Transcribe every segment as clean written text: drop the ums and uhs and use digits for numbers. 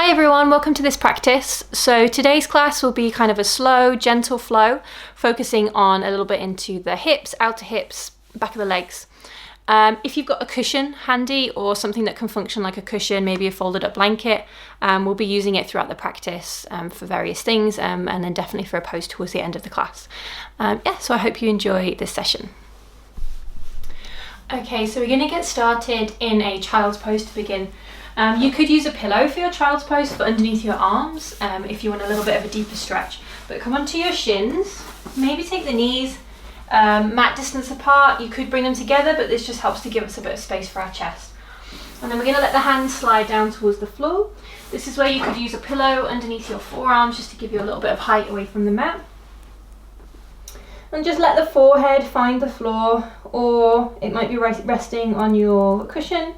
Hi everyone, welcome to this practice. So today's class will be kind of a slow, gentle flow, focusing on a little bit into the hips, outer hips, back of the legs. If you've got a cushion handy or something that can function like a cushion, maybe a folded up blanket, we'll be using it throughout the practice for various things and then definitely for a pose towards the end of the class. So I hope you enjoy this session. Okay, so we're going to get started in a child's pose to begin. You could use a pillow for your child's pose for underneath your arms if you want a little bit of a deeper stretch. But come onto your shins, maybe take the knees mat distance apart. You could bring them together, but this just helps to give us a bit of space for our chest. And then we're going to let the hands slide down towards the floor. This is where you could use a pillow underneath your forearms just to give you a little bit of height away from the mat. And just let the forehead find the floor, or it might be resting on your cushion.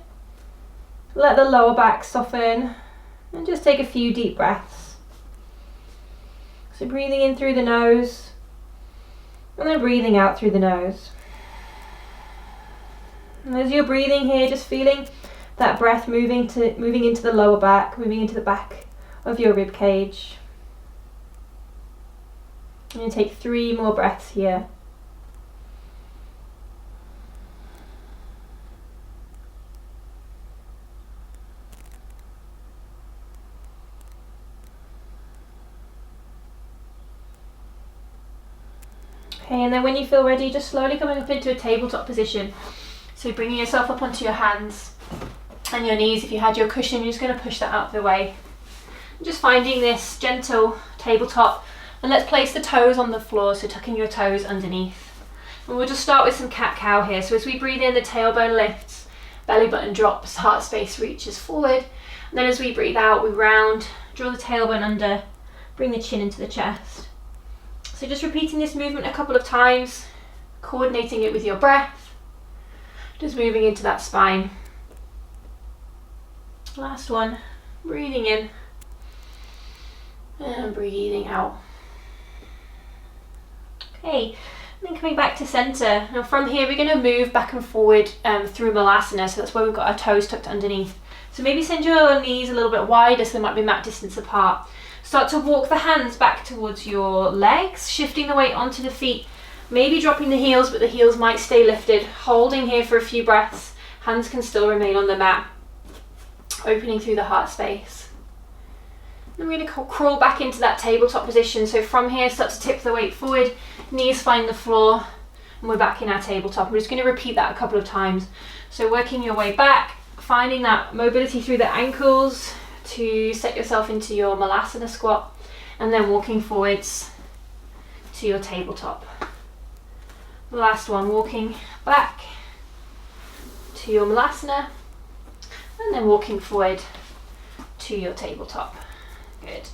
Let the lower back soften and just take a few deep breaths. So breathing in through the nose and then breathing out through the nose. And as you're breathing here, just feeling that breath moving into the lower back, moving into the back of your rib cage. I'm going to take 3 more breaths here. Okay, and then when you feel ready, just slowly coming up into a tabletop position. So bringing yourself up onto your hands and your knees. If you had your cushion, you're just going to push that out of the way. Just finding this gentle tabletop, and let's place the toes on the floor, so tucking your toes underneath. And we'll just start with some cat-cow here. So as we breathe in, the tailbone lifts, belly button drops, heart space reaches forward. And then as we breathe out, we round, draw the tailbone under, bring the chin into the chest. So just repeating this movement a couple of times, coordinating it with your breath, just moving into that spine. Last one, breathing in and breathing out. Okay, and then coming back to center. Now from here, we're going to move back and forward through Malasana, so that's where we've got our toes tucked underneath. So maybe send your knees a little bit wider so they might be mat distance apart. Start to walk the hands back towards your legs, shifting the weight onto the feet, maybe dropping the heels, but the heels might stay lifted. Holding here for a few breaths. Hands can still remain on the mat. Opening through the heart space. Then we're going to crawl back into that tabletop position. So from here, start to tip the weight forward, knees find the floor, and we're back in our tabletop. We're just going to repeat that a couple of times. So working your way back, finding that mobility through the ankles, to set yourself into your Malasana squat, and then walking forwards to your tabletop. The last one, walking back to your Malasana, and then walking forward to your tabletop. Good.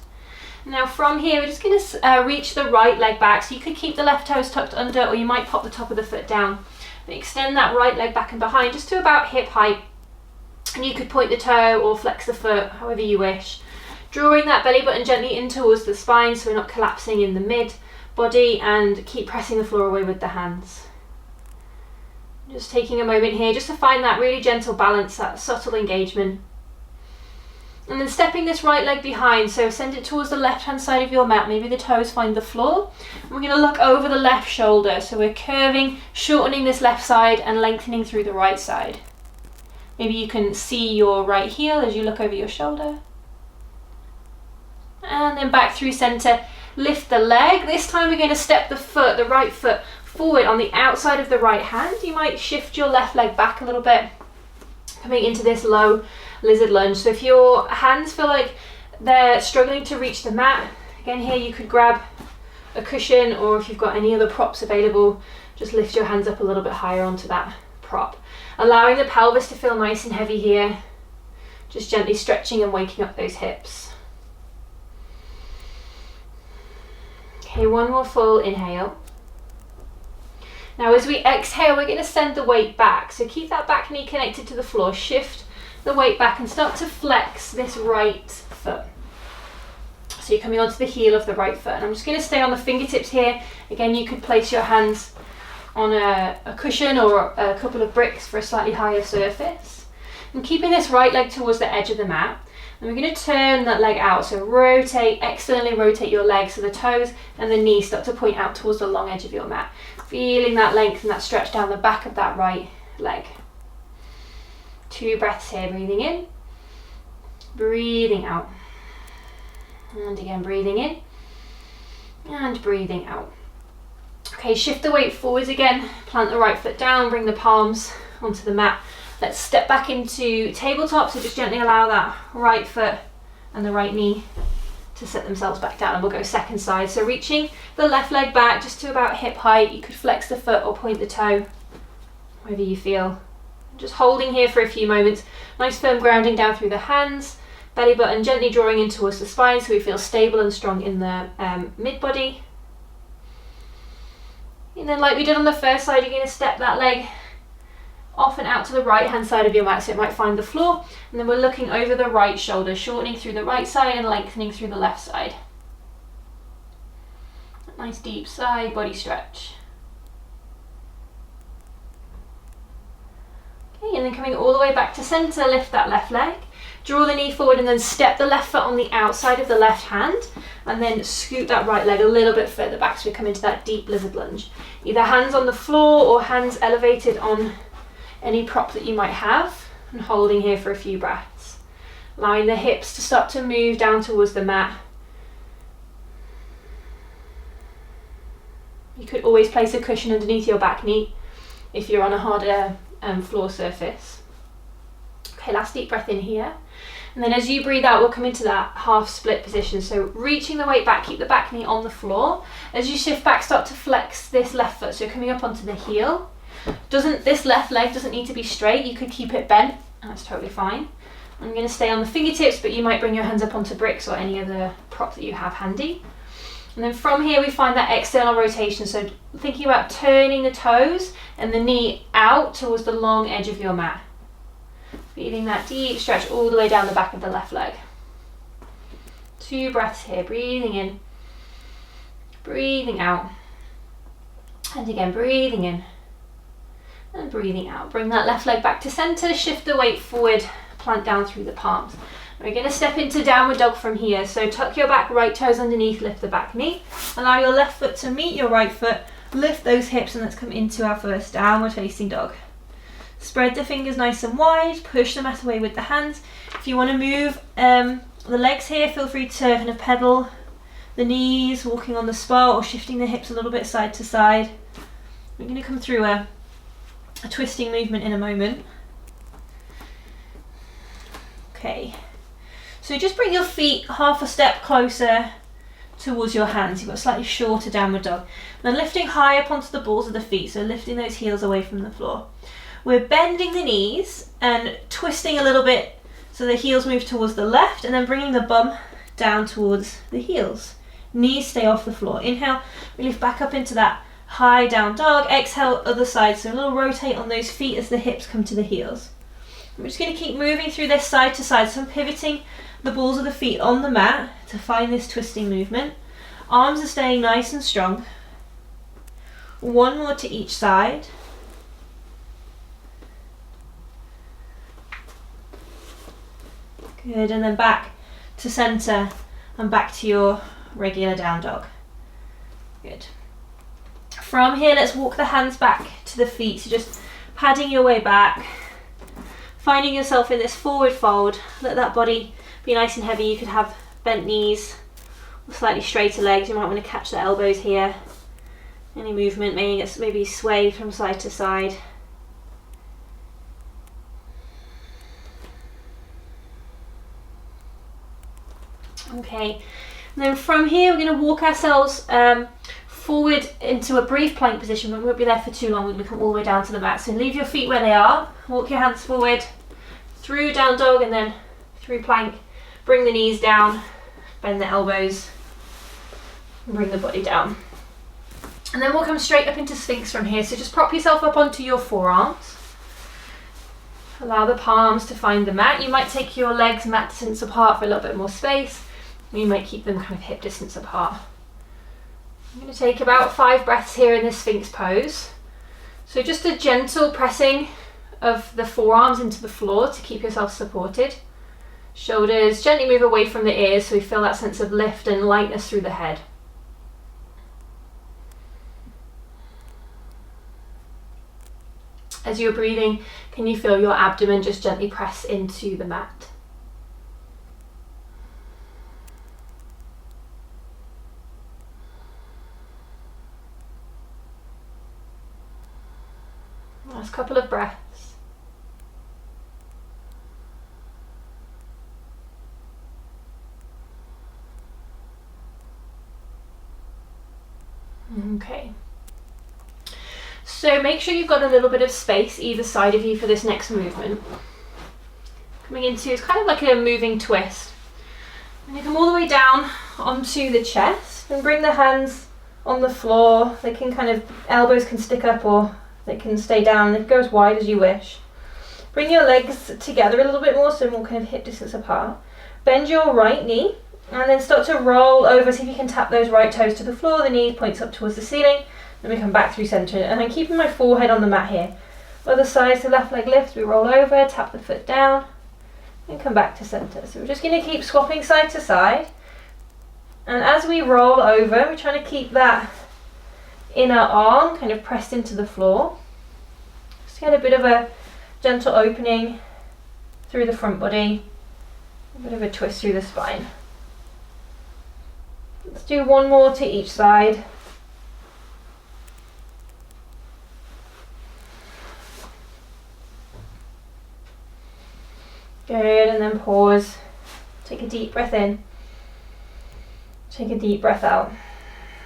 Now from here, we're just going to reach the right leg back, so you could keep the left toes tucked under, or you might pop the top of the foot down. But extend that right leg back and behind, just to about hip height. And you could point the toe or flex the foot, however you wish. Drawing that belly button gently in towards the spine so we're not collapsing in the mid body, and keep pressing the floor away with the hands. Just taking a moment here just to find that really gentle balance, that subtle engagement. And then stepping this right leg behind, so send it towards the left hand side of your mat, maybe the toes find the floor. And we're going to look over the left shoulder, so we're curving, shortening this left side and lengthening through the right side. Maybe you can see your right heel as you look over your shoulder. And then back through center, lift the leg. This time we're going to step the right foot forward on the outside of the right hand. You might shift your left leg back a little bit, coming into this low lizard lunge. So if your hands feel like they're struggling to reach the mat, again here you could grab a cushion, or if you've got any other props available, just lift your hands up a little bit higher onto that prop. Allowing the pelvis to feel nice and heavy here, just gently stretching and waking up those hips. Okay, one more full inhale. Now as we exhale, we're going to send the weight back. So keep that back knee connected to the floor, shift the weight back and start to flex this right foot. So you're coming onto the heel of the right foot. And I'm just going to stay on the fingertips here. Again, you could place your hands on a cushion or a couple of bricks for a slightly higher surface. And keeping this right leg towards the edge of the mat, And we're going to turn that leg out, so rotate, externally rotate your legs so the toes and the knees start to point out towards the long edge of your mat. Feeling that length and that stretch down the back of that right leg. 2 breaths here, breathing in, breathing out. And again, breathing in and breathing out. Okay, shift the weight forwards again, plant the right foot down, bring the palms onto the mat. Let's step back into tabletop, so just gently allow that right foot and the right knee to set themselves back down, and we'll go second side. So reaching the left leg back just to about hip height. You could flex the foot or point the toe, wherever you feel. Just holding here for a few moments. Nice firm grounding down through the hands, belly button gently drawing in towards the spine so we feel stable and strong in the mid-body. And then like we did on the first side, you're going to step that leg off and out to the right hand side of your mat so it might find the floor, and then we're looking over the right shoulder, shortening through the right side and lengthening through the left side. Nice deep side body stretch. Okay, and then coming all the way back to center, lift that left leg, draw the knee forward and then step the left foot on the outside of the left hand, and then scoot that right leg a little bit further back so we come into that deep lizard lunge. Either hands on the floor or hands elevated on any prop that you might have, and holding here for a few breaths. Allowing the hips to start to move down towards the mat. You could always place a cushion underneath your back knee if you're on a harder floor surface. Okay, last deep breath in here. And then as you breathe out, we'll come into that half split position. So reaching the weight back, keep the back knee on the floor. As you shift back, start to flex this left foot, so you're coming up onto the heel. This left leg doesn't need to be straight, you could keep it bent, that's totally fine. I'm going to stay on the fingertips, but you might bring your hands up onto bricks or any other prop that you have handy. And then from here we find that external rotation, so thinking about turning the toes and the knee out towards the long edge of your mat. Feeling that deep stretch all the way down the back of the left leg. 2 breaths here, breathing in, breathing out, and again breathing in and breathing out. Bring that left leg back to center, shift the weight forward, plant down through the palms. We're going to step into downward dog from here, so tuck your back right toes underneath, lift the back knee, allow your left foot to meet your right foot, lift those hips, and let's come into our first downward facing dog. Spread the fingers nice and wide, push the mat away with the hands. If you want to move the legs here, feel free to kind of pedal the knees, walking on the spot or shifting the hips a little bit side to side. We're going to come through a twisting movement in a moment. Okay, so just bring your feet half a step closer towards your hands. You've got a slightly shorter downward dog. Then lifting high up onto the balls of the feet, so lifting those heels away from the floor. We're bending the knees and twisting a little bit so the heels move towards the left, and then bringing the bum down towards the heels. Knees stay off the floor. Inhale, we lift back up into that high down dog. Exhale, other side, so a little rotate on those feet as the hips come to the heels. We're just going to keep moving through this side to side, so I'm pivoting the balls of the feet on the mat to find this twisting movement. Arms are staying nice and strong. 1 more to each side. Good, and then back to center and back to your regular down dog. Good. From here, let's walk the hands back to the feet, so just padding your way back, finding yourself in this forward fold. Let that body be nice and heavy. You could have bent knees or slightly straighter legs. You might want to catch the elbows here. Any movement, maybe sway from side to side. Okay, and then from here we're going to walk ourselves forward into a brief plank position, but we won't be there for too long. We're going to come all the way down to the mat. So leave your feet where they are, walk your hands forward, through down dog and then through plank. Bring the knees down, bend the elbows, and bring the body down. And then we'll come straight up into Sphinx from here. So just prop yourself up onto your forearms. Allow the palms to find the mat. You might take your legs mat distance apart for a little bit more space. You might keep them kind of hip distance apart. I'm going to take about 5 breaths here in this Sphinx pose. So just a gentle pressing of the forearms into the floor to keep yourself supported. Shoulders gently move away from the ears so we feel that sense of lift and lightness through the head. As you're breathing, can you feel your abdomen just gently press into the mat? Last couple of breaths. Okay. So make sure you've got a little bit of space either side of you for this next movement. Coming into, it's kind of like a moving twist. And you come all the way down onto the chest and bring the hands on the floor. They can kind of, elbows can stick up or they can stay down. It goes wide as you wish. Bring your legs together a little bit more, so more kind of hip distance apart. Bend your right knee and then start to roll over. See if you can tap those right toes to the floor. The knee points up towards the ceiling. Then we come back through center. And I'm keeping my forehead on the mat here. Other side, so left leg lifts. We roll over, tap the foot down, and come back to center. So we're just going to keep swapping side to side. And as we roll over, we're trying to keep that inner arm kind of pressed into the floor. Just get a bit of a gentle opening through the front body. A bit of a twist through the spine. Let's do one more to each side. Good, and then pause. Take a deep breath in. Take a deep breath out.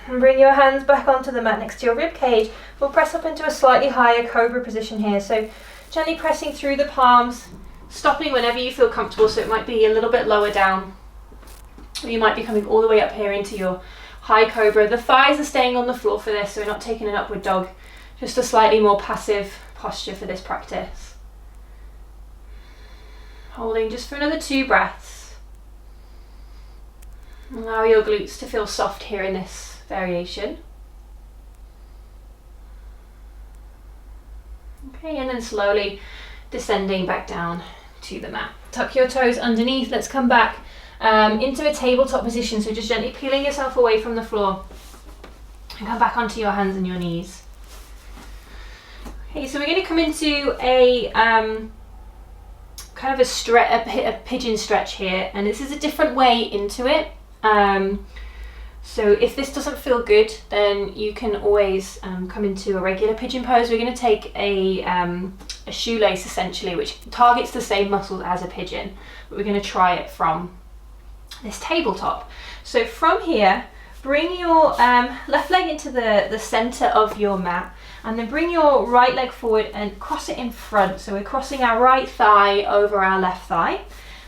And bring your hands back onto the mat next to your rib cage. We'll press up into a slightly higher cobra position here. So gently pressing through the palms, stopping whenever you feel comfortable. So it might be a little bit lower down. Or you might be coming all the way up here into your high cobra. The thighs are staying on the floor for this, so we're not taking an upward dog. Just a slightly more passive posture for this practice. Holding just for another 2 breaths. Allow your glutes to feel soft here in this variation. Okay, and then slowly descending back down to the mat. Tuck your toes underneath. Let's come back into a tabletop position. So just gently peeling yourself away from the floor and come back onto your hands and your knees. Okay, so we're going to come into a kind of a pigeon stretch here, and this is a different way into it. So if this doesn't feel good, then you can always come into a regular pigeon pose. We're going to take a shoelace essentially, which targets the same muscles as a pigeon, but we're going to try it from this tabletop. So from here, bring your left leg into the center of your mat, and then bring your right leg forward and cross it in front. So we're crossing our right thigh over our left thigh,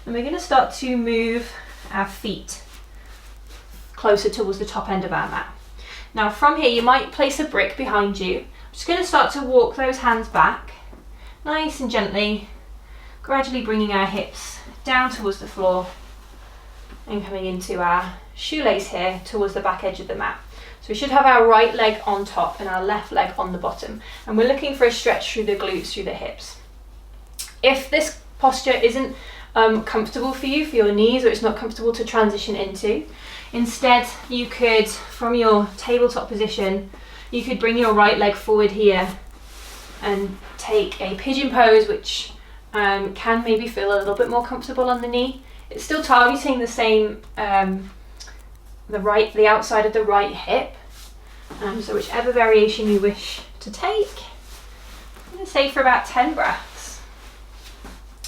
and we're going to start to move our feet closer towards the top end of our mat. Now from here, you might place a brick behind you. I'm just going to start to walk those hands back, nice and gently, gradually bringing our hips down towards the floor and coming into our shoelace here towards the back edge of the mat. So we should have our right leg on top and our left leg on the bottom. And we're looking for a stretch through the glutes, through the hips. If this posture isn't comfortable for you, for your knees, or it's not comfortable to transition into, instead you could, from your tabletop position, you could bring your right leg forward here and take a pigeon pose, which can maybe feel a little bit more comfortable on the knee. It's still targeting the same, the outside of the right hip. So whichever variation you wish to take, I'm going to say for about 10 breaths.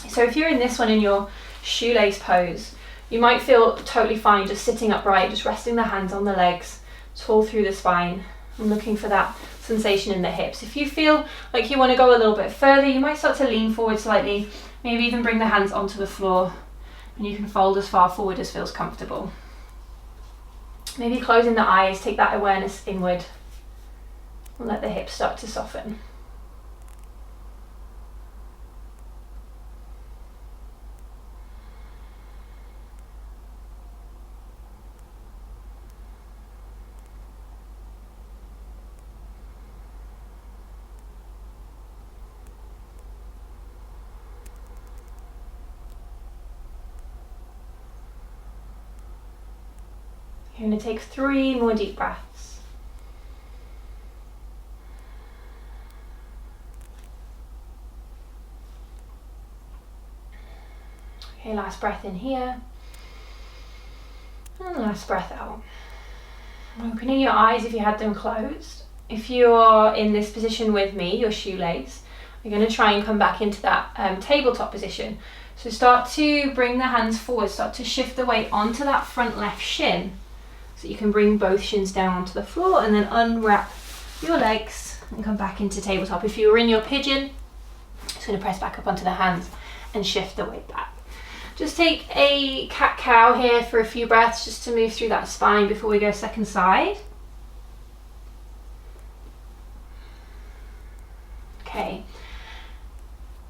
So if you're in this one in your shoelace pose, you might feel totally fine just sitting upright, just resting the hands on the legs, tall through the spine, and looking for that sensation in the hips. If you feel like you want to go a little bit further, you might start to lean forward slightly, maybe even bring the hands onto the floor, and you can fold as far forward as feels comfortable. Maybe closing the eyes, take that awareness inward, and let the hips start to soften. You're going to take 3 more deep breaths. Okay, last breath in here. And last breath out. Opening your eyes if you had them closed. If you're in this position with me, your shoelace, you're going to try and come back into that tabletop position. So start to bring the hands forward, start to shift the weight onto that front left shin. So you can bring both shins down onto the floor and then unwrap your legs and come back into tabletop. If you were in your pigeon, just going to press back up onto the hands and shift the weight back. Just take a cat-cow here for a few breaths just to move through that spine before we go second side. Okay.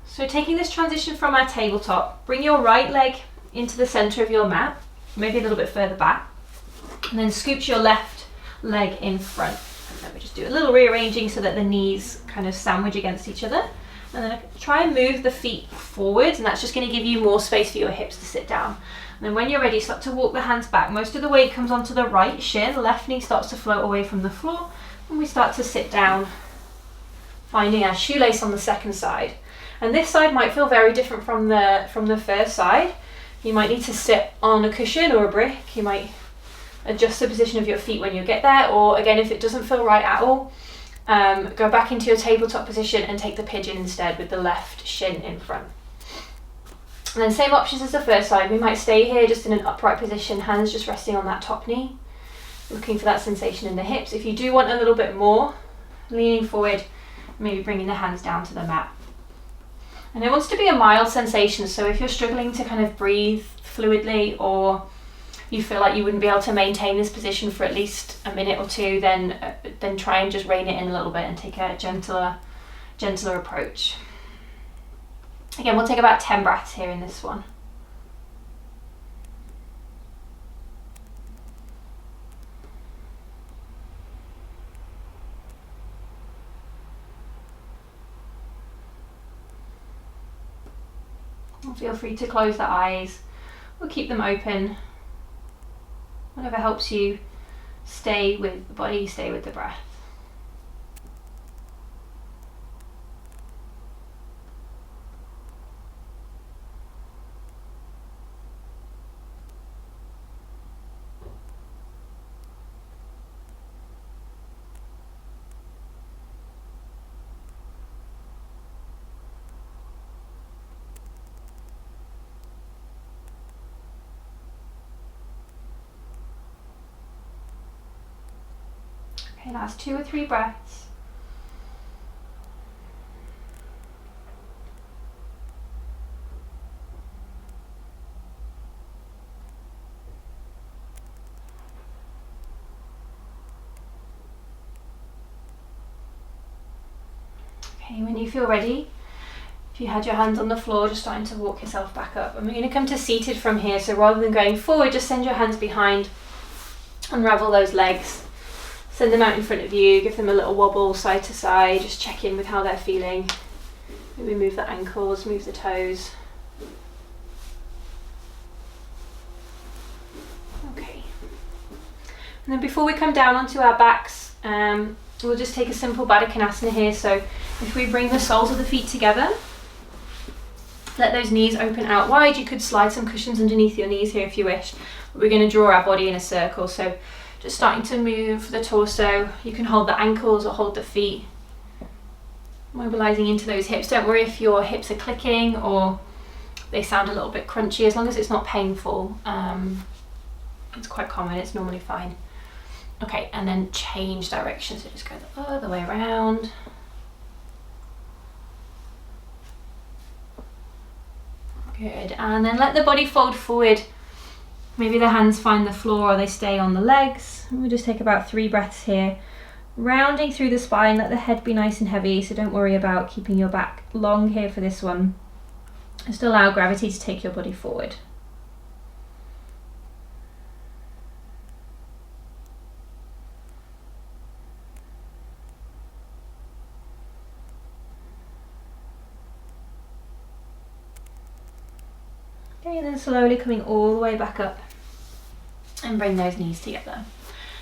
So taking this transition from our tabletop, bring your right leg into the center of your mat, maybe a little bit further back, and then scooch your left leg in front. And then we just do a little rearranging so that the knees kind of sandwich against each other. And then try and move the feet forwards, and that's just going to give you more space for your hips to sit down. And then when you're ready, start to walk the hands back. Most of the weight comes onto the right shin, the left knee starts to float away from the floor, and we start to sit down, finding our shoelace on the second side. And this side might feel very different from the first side. You might need to sit on a cushion or a brick. You might adjust the position of your feet when you get there, or again, if it doesn't feel right at all, go back into your tabletop position and take the pigeon instead with the left shin in front. And then same options as the first side. We might stay here just in an upright position, hands just resting on that top knee, looking for that sensation in the hips. If you do want a little bit more, leaning forward, maybe bringing the hands down to the mat. And it wants to be a mild sensation, so if you're struggling to kind of breathe fluidly, or you feel like you wouldn't be able to maintain this position for at least a minute or two, then try and just rein it in a little bit and take a gentler approach. Again, we'll take about 10 breaths here in this one. Feel free to close the eyes or keep them open. Whatever helps you stay with the body, stay with the breath. Okay, last 2 or 3 breaths. Okay, when you feel ready, if you had your hands on the floor, just starting to walk yourself back up. And we're going to come to seated from here, so rather than going forward, just send your hands behind, unravel those legs. Send them out in front of you, give them a little wobble side to side, just check in with how they're feeling. Maybe move the ankles, move the toes. Okay. And then before we come down onto our backs, we'll just take a simple Baddha Konasana here. So if we bring the soles of the feet together, let those knees open out wide. You could slide some cushions underneath your knees here if you wish. But we're going to draw our body in a circle. So just starting to move the torso. You can hold the ankles or hold the feet. Mobilizing into those hips. Don't worry if your hips are clicking or they sound a little bit crunchy, as long as it's not painful. It's quite common, it's normally fine. Okay, and then change direction. So just go the other way around. Good, and then let the body fold forward. Maybe the hands find the floor or they stay on the legs. We'll just take about 3 breaths here. Rounding through the spine, let the head be nice and heavy, so don't worry about keeping your back long here for this one. Just allow gravity to take your body forward. Okay, and then slowly coming all the way back up. and bring those knees together.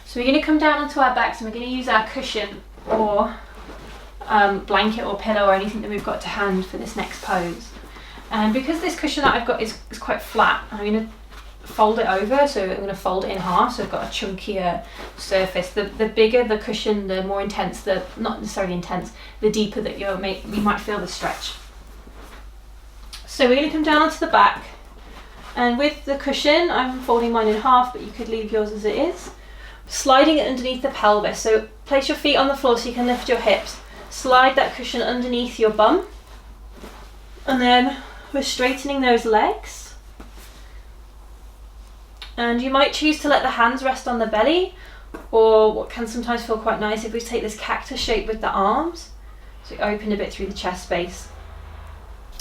So we're going to come down onto our backs and we're going to use our cushion or blanket or pillow or anything that we've got to hand for this next pose. And because this cushion that I've got is quite flat, I'm going to fold it over, so I'm going to fold it in half so I've got a chunkier surface. The bigger the cushion, the more intense, not necessarily intense, the deeper that you might feel the stretch. So we're going to come down onto the back, and with the cushion I'm folding mine in half, but you could leave yours as it is. Sliding it underneath the pelvis, so place your feet on the floor so you can lift your hips. Slide that cushion underneath your bum, and then we're straightening those legs. And you might choose to let the hands rest on the belly, or what can sometimes feel quite nice if we take this cactus shape with the arms, so we open a bit through the chest space.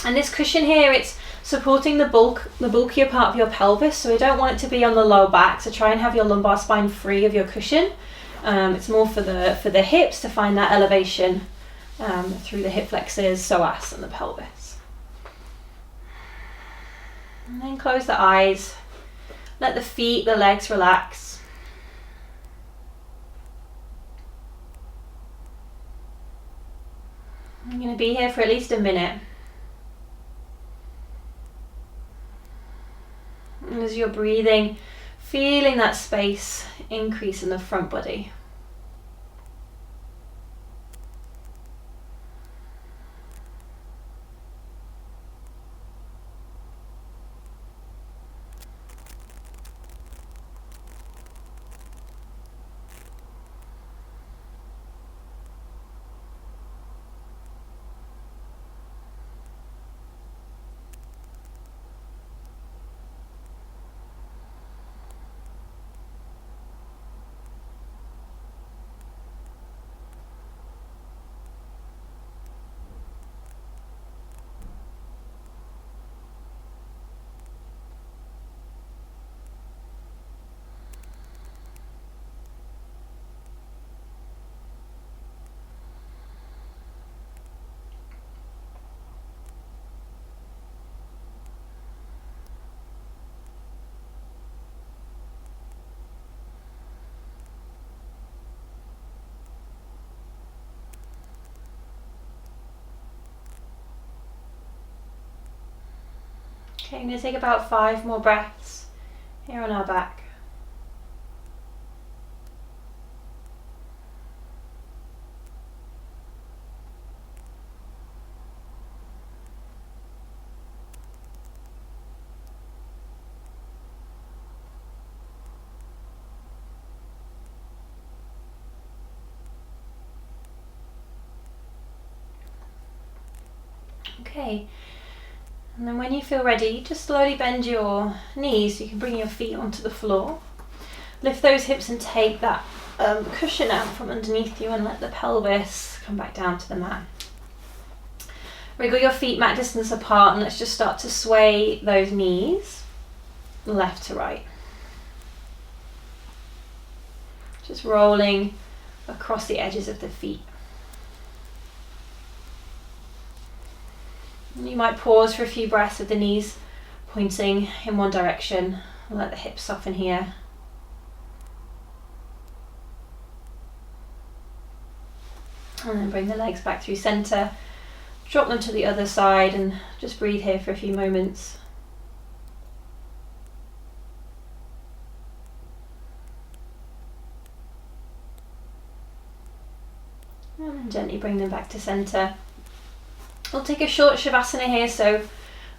And this cushion here, it's supporting the bulkier part of your pelvis, so we don't want it to be on the low back, so try and have your lumbar spine free of your cushion. It's more for the hips to find that elevation through the hip flexors, psoas, and the pelvis. And then close the eyes, let the feet, the legs relax. I'm going to be here for at least a minute. And as you're breathing, feeling that space increase in the front body. Okay, I'm going to take about 5 more breaths here on our back. Okay. And then when you feel ready, just slowly bend your knees so you can bring your feet onto the floor. Lift those hips and take that cushion out from underneath you and let the pelvis come back down to the mat. Wriggle your feet mat distance apart and let's just start to sway those knees left to right. Just rolling across the edges of the feet. You might pause for a few breaths with the knees pointing in one direction. Let the hips soften here. And then bring the legs back through center. Drop them to the other side and just breathe here for a few moments. And then gently bring them back to center. We'll take a short Shavasana here, so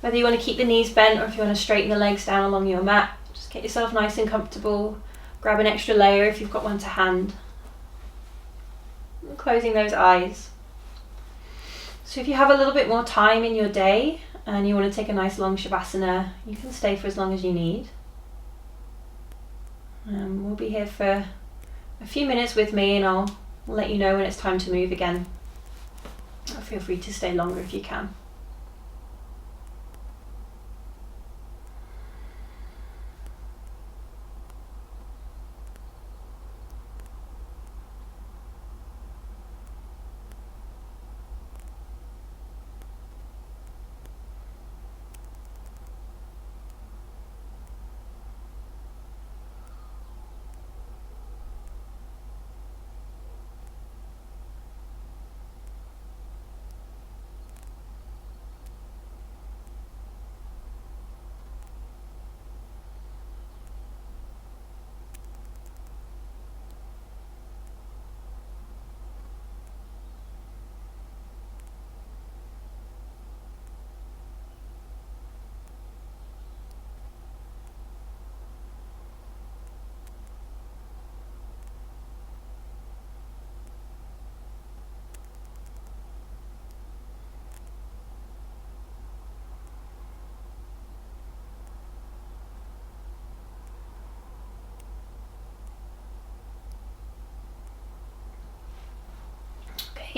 whether you want to keep the knees bent or if you want to straighten the legs down along your mat, just get yourself nice and comfortable. Grab an extra layer if you've got one to hand. And closing those eyes. So if you have a little bit more time in your day and you want to take a nice long Shavasana, you can stay for as long as you need. We'll be here for a few minutes with me and I'll let you know when it's time to move again. Feel free to stay longer if you can.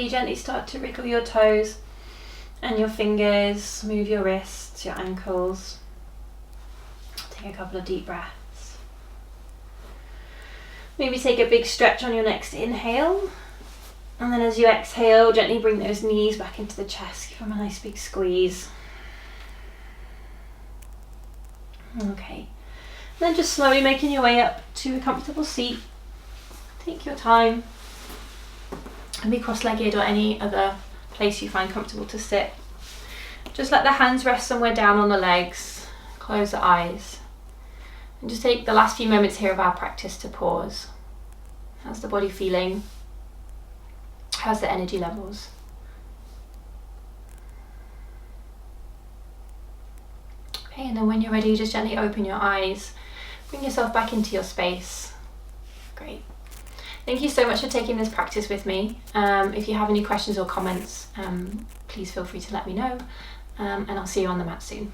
Okay, gently start to wriggle your toes and your fingers, move your wrists, your ankles. Take a couple of deep breaths. Maybe take a big stretch on your next inhale. And then as you exhale, gently bring those knees back into the chest. Give them a nice big squeeze. Okay. And then just slowly making your way up to a comfortable seat. Take your time. And be cross-legged or any other place you find comfortable to sit. Just let the hands rest somewhere down on the legs. Close the eyes. And just take the last few moments here of our practice to pause. How's the body feeling? How's the energy levels? Okay, and then when you're ready, just gently open your eyes. Bring yourself back into your space. Great. Thank you so much for taking this practice with me. If you have any questions or comments, please feel free to let me know. And I'll see you on the mat soon.